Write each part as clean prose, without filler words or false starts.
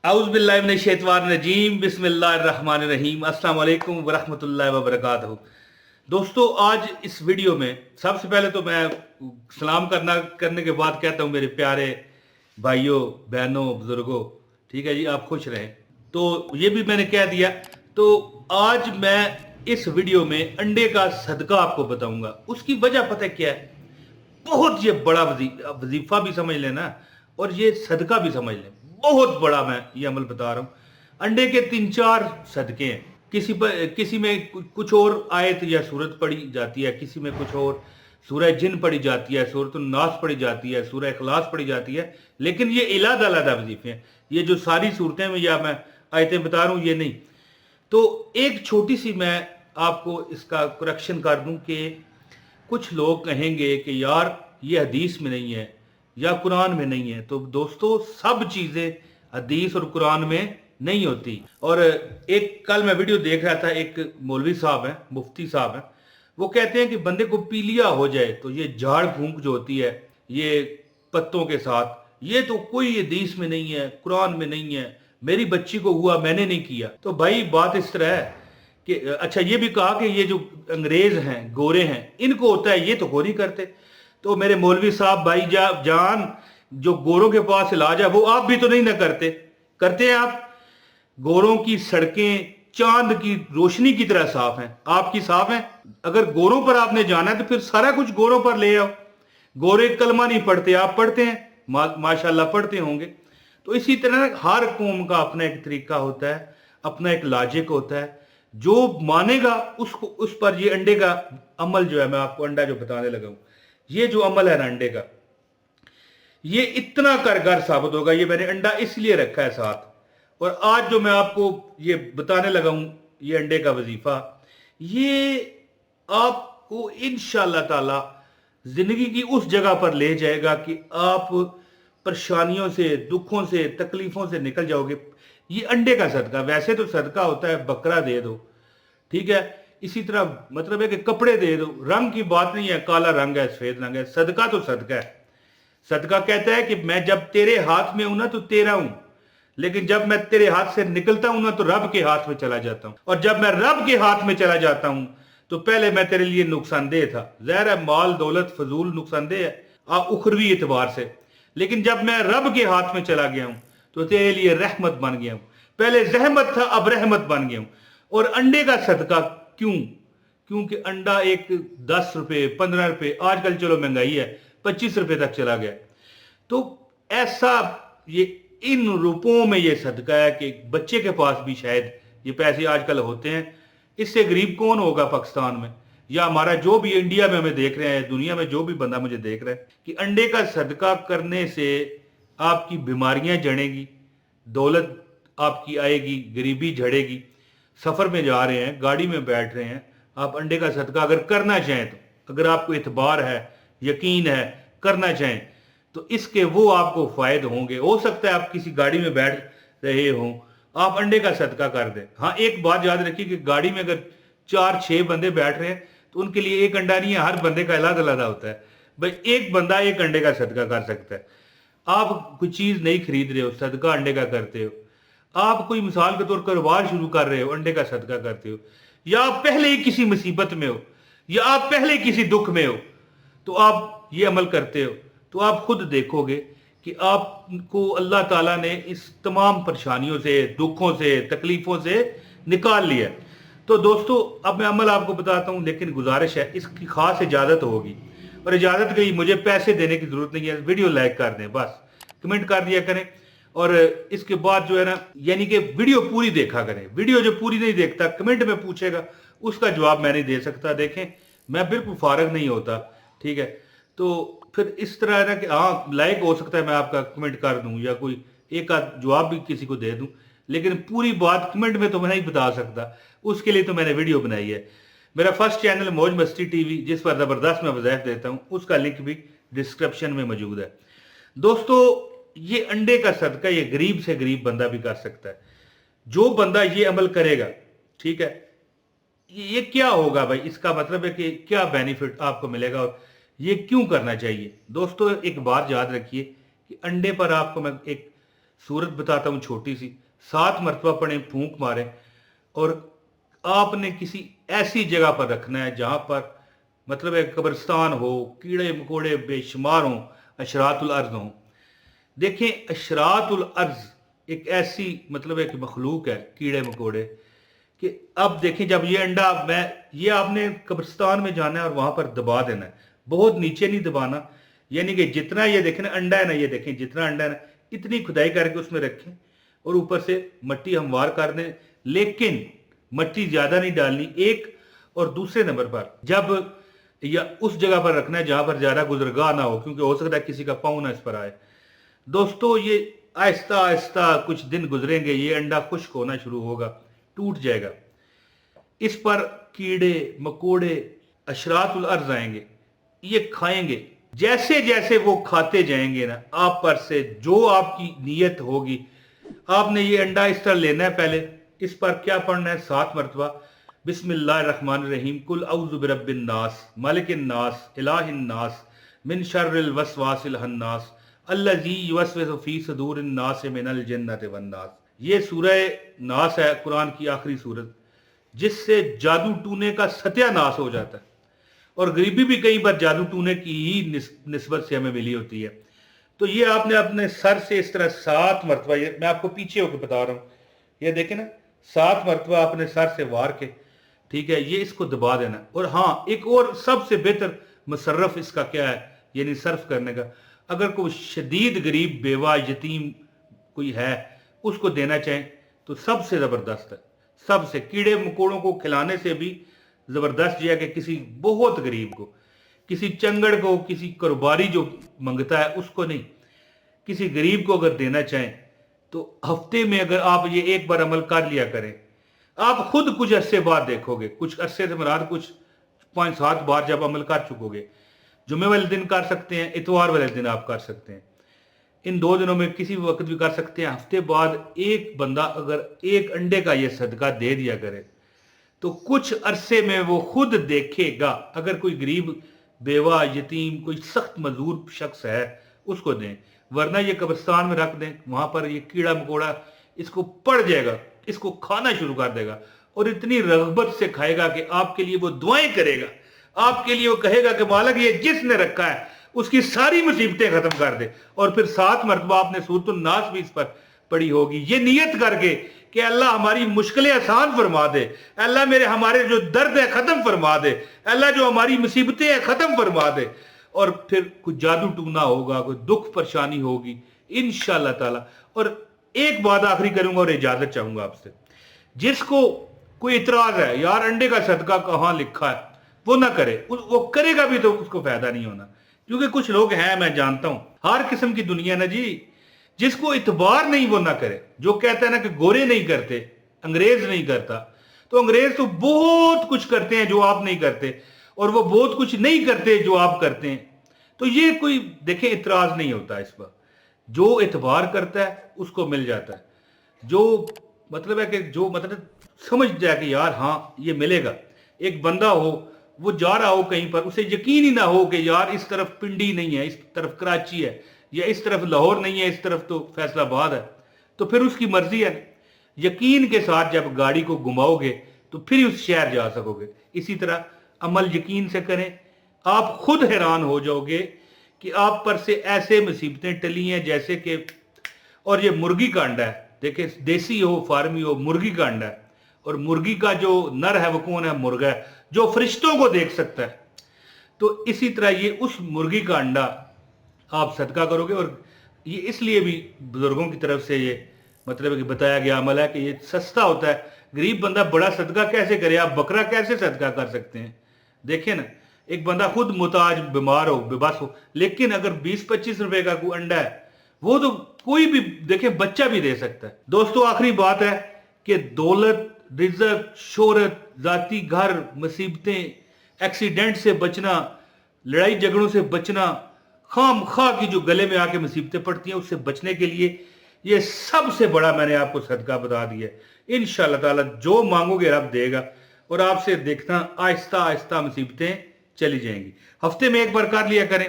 औज़ुबिल्लाहिमिनश्शैतानिर्रजीम बिस्मिल्लाहिर्रहमानिर्रहीम अस्सलाम वालेकुम वरहमतुल्लाहि वबरकातुहू। दोस्तों, आज इस वीडियो में सबसे पहले तो मैं सलाम करने के बाद कहता हूँ मेरे प्यारे भाइयों बहनों बुजुर्गों, ठीक है जी, आप खुश रहें। तो ये भी मैंने कह दिया। तो आज मैं इस वीडियो में अंडे का सदका आपको बताऊंगा। उसकी वजह पता है क्या है? बहुत ये बड़ा वजीफा भी समझ लेना और ये सदका भी समझ लें। बहुत बड़ा मैं ये अमल बता रहा हूँ। अंडे के 3-4 सदके हैं। किसी में कुछ और आयत या सूरत पढ़ी जाती है, किसी में कुछ और सूरह जिन पढ़ी जाती है, सूरत नास पढ़ी जाती है, सूरह इखलास पढ़ी जाती है। लेकिन ये अलग अलग वजीफे हैं। ये जो सारी सूरतें में या मैं आयतें बता रहा हूँ ये नहीं। तो एक छोटी सी मैं आपको इसका करेक्शन कर दूं कि कुछ लोग कहेंगे कि यार ये हदीस में नहीं है या कुरान में नहीं है। तो दोस्तों, सब चीज़ें हदीस और कुरान में नहीं होती। और एक कल मैं वीडियो देख रहा था, एक मौलवी साहब हैं, मुफ्ती साहब हैं, वो कहते हैं कि बंदे को पीलिया हो जाए तो ये झाड़ फूंक जो होती है ये पत्तों के साथ, ये तो कोई हदीस में नहीं है, कुरान में नहीं है, मेरी बच्ची को हुआ, मैंने नहीं किया। तो भाई बात इस तरह है कि अच्छा, ये भी कहा कि ये जो अंग्रेज हैं, गोरे हैं, इनको होता है, ये तो हो नहीं करते। तो मेरे मौलवी साहब भाई जान, जो गोरों के पास इलाज है वो आप भी तो नहीं ना करते हैं आप। गोरों की सड़कें चांद की रोशनी की तरह साफ हैं, आपकी साफ हैं। अगर गोरों पर आपने जाना है तो फिर सारा कुछ गोरों पर ले आओ। गोरे कलमा नहीं पढ़ते, आप पढ़ते हैं, माशाल्लाह पढ़ते होंगे। तो इसी तरह हर कौम का अपना एक तरीका होता है, अपना एक लॉजिक होता है। जो मानेगा उसको, उस पर ये अंडे का अमल जो है, मैं आपको अंडा जो बताने लगा हूं, ये जो अमल है ना अंडे का, ये इतना कारगर साबित होगा। ये मैंने अंडा इसलिए रखा है साथ। और आज जो मैं आपको ये बताने लगा हूं, ये अंडे का वजीफा, ये आपको इंशाअल्लाह ताला जिंदगी की उस जगह पर ले जाएगा कि आप परेशानियों से, दुखों से, तकलीफों से निकल जाओगे। ये अंडे का सदका, वैसे तो सदका होता है बकरा दे दो, ठीक है, इसी तरह मतलब है कि कपड़े दे दो, रंग की बात नहीं है, काला रंग है, सफेद रंग है, सदका तो सदका है। सदका कहता है कि मैं जब तेरे हाथ में हूं ना तो तेरा हूं, लेकिन जब मैं तेरे हाथ से निकलता हूं ना तो रब के हाथ में चला जाता हूं। और जब मैं रब के हाथ में चला जाता हूं तो पहले मैं तेरे लिए नुकसानदेह था। ज़ाहिर है माल दौलत फजूल नुकसानदेह है उखरवी एतबार से, लेकिन जब मैं रब के हाथ में चला गया हूं तो तेरे लिए रहमत बन गया हूं। पहले जहमत था, अब रहमत बन गया हूं। और अंडे का सदका क्यों? क्योंकि अंडा एक 10 रुपए, 15 रुपए, आजकल चलो महंगाई है, 25 रुपए तक चला गया। तो ऐसा ये इन रुपयों में ये सदका है कि बच्चे के पास भी शायद ये पैसे आजकल होते हैं। इससे गरीब कौन होगा पाकिस्तान में, या हमारा जो भी इंडिया में हमें देख रहे हैं, दुनिया में जो भी बंदा मुझे देख रहा है, कि अंडे का सदका करने से आपकी बीमारियां जड़ेंगी, दौलत आपकी आएगी, गरीबी झड़ेगी। सफर में जा रहे हैं, गाड़ी में बैठ रहे हैं, आप अंडे का सदका अगर करना चाहें, तो अगर आपको इतबार है, यकीन है, करना चाहें, तो इसके वो आपको फायदे होंगे। हो सकता है आप किसी गाड़ी में बैठ रहे हो, आप अंडे का सदका कर दें। हाँ, एक बात याद रखिए कि गाड़ी में अगर 4-6 बंदे बैठ रहे हैं तो उनके लिए एक अंडा नहीं है, हर बंदे का अलग अलग होता है। भाई एक बंदा एक अंडे का सदका कर सकता है। आप कोई चीज नहीं खरीद रहे हो, सदका अंडे का करते हो। आप कोई मिसाल के तौर पर कारोबार शुरू कर रहे हो, अंडे का सदका करते हो। या आप पहले ही किसी मुसीबत में हो, या आप पहले किसी दुख में हो, तो आप ये अमल करते हो, तो आप खुद देखोगे कि आपको अल्लाह ताला ने इस तमाम परेशानियों से, दुखों से, तकलीफों से निकाल लिया। तो दोस्तों, अब मैं अमल आपको बताता हूं, लेकिन गुजारिश है, इसकी खास इजाजत होगी। और इजाजत के लिए मुझे पैसे देने की जरूरत नहीं है, वीडियो लाइक कर दें, बस कमेंट कर दिया करें। और इसके बाद जो है ना, यानी कि वीडियो पूरी देखा करें। वीडियो जो पूरी नहीं देखता, कमेंट में पूछेगा, उसका जवाब मैं नहीं दे सकता। देखें, मैं बिल्कुल फारग नहीं होता, ठीक है। तो फिर इस तरह है ना कि हाँ, लाइक हो सकता है मैं आपका कमेंट कर दूं या कोई एक आध जवाब भी किसी को दे दूं, लेकिन पूरी बात कमेंट में तो मैं नहीं बता सकता। उसके लिए तो मैंने वीडियो बनाई है। मेरा फर्स्ट चैनल मौज मस्ती टीवी, जिस पर ज़बरदस्त मैं वज़ाइफ देता हूं, उसका लिंक भी डिस्क्रिप्शन में मौजूद है। दोस्तों, ये अंडे का सदका ये गरीब से गरीब बंदा भी कर सकता है। जो बंदा ये अमल करेगा, ठीक है, ये क्या होगा भाई, इसका मतलब है कि क्या बेनिफिट आपको मिलेगा और ये क्यों करना चाहिए। दोस्तों, एक बात याद रखिए कि अंडे पर आपको मैं एक सूरत बताता हूँ छोटी सी, 7 मरतबा पढ़ें, फूंक मारें, और आपने किसी ऐसी जगह पर रखना है जहां पर मतलब एक कब्रिस्तान हो, कीड़े मकोड़े बेशुमार हों, अशरातुल अर्ज हों। देखें, अशरातुल अर्ज एक ऐसी मतलब एक मखलूक है, कीड़े मकोड़े, कि अब देखें जब ये अंडा ये आपने कब्रिस्तान में जाना है और वहां पर दबा देना है, बहुत नीचे नहीं दबाना, यानी कि जितना ये देखें ना अंडा है ना, ये देखें जितना अंडा है ना, इतनी खुदाई करके उसमें रखें और ऊपर से मट्टी हमवार कर दें, लेकिन मट्टी ज्यादा नहीं डालनी। एक और दूसरे नंबर पर जब या उस जगह पर रखना है जहां पर ज्यादा गुजरगाह ना हो, क्योंकि हो सकता है किसी का पाँव ना इस पर आए। दोस्तों, ये आहिस्ता आहिस्ता कुछ दिन गुजरेंगे, ये अंडा खुश्क होना शुरू होगा, टूट जाएगा, इस पर कीड़े मकोड़े अशरातुल अर्ज आएंगे, ये खाएंगे। जैसे जैसे वो खाते जाएंगे ना, आप पर से जो आपकी नीयत होगी, आपने ये अंडा इस तरह लेना है, पहले इस पर क्या पढ़ना है, 7 मरतबा बिस्मिल्लाहिर्रहमानिर्रहीम, कुल औज़ु बिरब्बिन नास, मालिकिन नास, इलाहिन नास, मिन शर्रिल वसवासिल हन्नास, अल्लज़ी युवस्विसु फी सुदूरिन नास मिनल जिन्नति वन नास। ये सूरह नास है, कुरान की आखिरी सूरत, जिससे जादू टूने का सत्यानाश हो जाता है, और गरीबी भी कई बार जादू टूने की ही निस्बत से हमें मिली होती है। तो ये आपने अपने सर से इस तरह 7 मरतबा, ये मैं आपको पीछे होकर बता रहा हूँ, ये देखें ना, 7 मरतबा अपने सर से वार के, ठीक है, ये इसको दबा देना। और हाँ, एक और सबसे बेहतर मुसर्रफ इसका क्या है, यानी सर्फ करने का, अगर कोई शदीद गरीब बेवा यतीम कोई है उसको देना चाहें तो सबसे ज़बरदस्त है, सबसे, कीड़े मकोड़ों को खिलाने से भी ज़बरदस्त यह है कि किसी बहुत गरीब को, किसी चंगड़ को, किसी कारोबारी जो मंगता है उसको नहीं, किसी गरीब को अगर देना चाहें तो हफ्ते में अगर आप ये एक बार अमल कर लिया करें, आप खुद कुछ अरसे बाद देखोगे, कुछ अरसे से मुराद कुछ 5-7 बार जब अमल कर चुकोगे, जुम्मे वाले दिन कर सकते हैं, इतवार वाले दिन आप कर सकते हैं, इन 2 दिनों में किसी भी वक्त भी कर सकते हैं। हफ्ते बाद एक बंदा अगर एक अंडे का ये सदका दे दिया करे तो कुछ अरसे में वो खुद देखेगा। अगर कोई गरीब बेवा यतीम कोई सख्त मजदूर शख्स है उसको दें, वरना ये कब्रिस्तान में रख दें, वहां पर ये कीड़ा मकोड़ा इसको पड़ जाएगा, इसको खाना शुरू कर देगा, और इतनी रगबत से खाएगा कि आपके लिए वो दुआएं करेगा, आपके लिए वो कहेगा कि मालिक ये जिसने रखा है उसकी सारी मुसीबतें खत्म कर दे। और फिर 7 मरतबा आपने सूरतुन नास भी इस पर पड़ी होगी, ये नियत करके कि अल्लाह हमारी मुश्किलें आसान फरमा दे, अल्लाह हमारे जो दर्द है खत्म फरमा दे, अल्लाह जो हमारी मुसीबतें हैं खत्म फरमा दे। और फिर कुछ जादू टूना होगा, कोई दुख परेशानी होगी इंशाअल्लाह ताला। और एक बात आखिरी करूंगा और इजाजत चाहूंगा आपसे, जिसको कोई इतराज है यार अंडे का सदका कहां लिखा है, वो ना करे, वो करेगा भी तो उसको फायदा नहीं होना, क्योंकि कुछ लोग हैं, मैं जानता हूं, हर किस्म की दुनिया ना जी, जिसको इतबार नहीं वो ना करे। जो कहता है ना कि गोरे नहीं करते, अंग्रेज नहीं करता, तो अंग्रेज तो बहुत कुछ करते हैं जो आप नहीं करते, और वो बहुत कुछ नहीं करते जो आप करते हैं। तो ये कोई देखें इतराज नहीं होता इस पर, जो इतबार करता है उसको मिल जाता है, जो मतलब है कि जो मतलब समझ जाए कि यार हाँ ये मिलेगा। एक बंदा हो वो जा रहा हो कहीं पर, उसे यकीन ही ना हो कि यार इस तरफ पिंडी नहीं है, इस तरफ कराची है, या इस तरफ लाहौर नहीं है, इस तरफ तो फैसलाबाद है, तो फिर उसकी मर्जी है। यकीन के साथ जब गाड़ी को घुमाओगे तो फिर उस शहर जा सकोगे। इसी तरह अमल यकीन से करें, आप खुद हैरान हो जाओगे कि आप पर से ऐसे मुसीबतें टली हैं जैसे कि, और ये मुर्गी का अंडा है, देखिए देसी हो फार्मी हो, मुर्गी का अंडा है, और मुर्गी का जो नर है वो कौन है, मुर्गा है, जो फरिश्तों को देख सकता है। तो इसी तरह ये उस मुर्गी का अंडा आप सदका करोगे। और ये इसलिए भी बुजुर्गों की तरफ से ये मतलब कि बताया गया अमल है कि ये सस्ता होता है। गरीब बंदा बड़ा सदका कैसे करे, आप बकरा कैसे सदका कर सकते हैं। देखिए ना, एक बंदा खुद मुताज बीमार हो बेबस हो, लेकिन अगर 20-25 रुपए का कोई अंडा है वो तो कोई भी देखे बच्चा भी दे सकता है। दोस्तों आखिरी बात है कि दौलत, रिज़्क, शोहरत, जाती घर, मुसीबतें, एक्सीडेंट से बचना, लड़ाई झगड़ों से बचना, खाम खा की जो गले में आके मुसीबतें पड़ती हैं उससे बचने के लिए ये सबसे बड़ा मैंने आपको सदका बता दिया है। इंशाअल्लाह ताला जो मांगोगे रब देगा, और आपसे देखना आहिस्ता आहिस्ता मुसीबतें चली जाएंगी। हफ्ते में एक बार कर लिया करें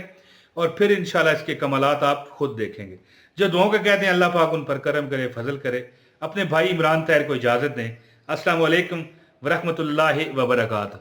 और फिर इंशाल्लाह इसके कमालात आप खुद देखेंगे। جو दुआओं के कहते हैं अल्लाह पाक उन पर करम करे, फजल करे। अपने भाई इमरान ताहिर को इजाज़त दें। अस्सलाम वालेकुम व रहमतुल्लाहि व बरकातहू।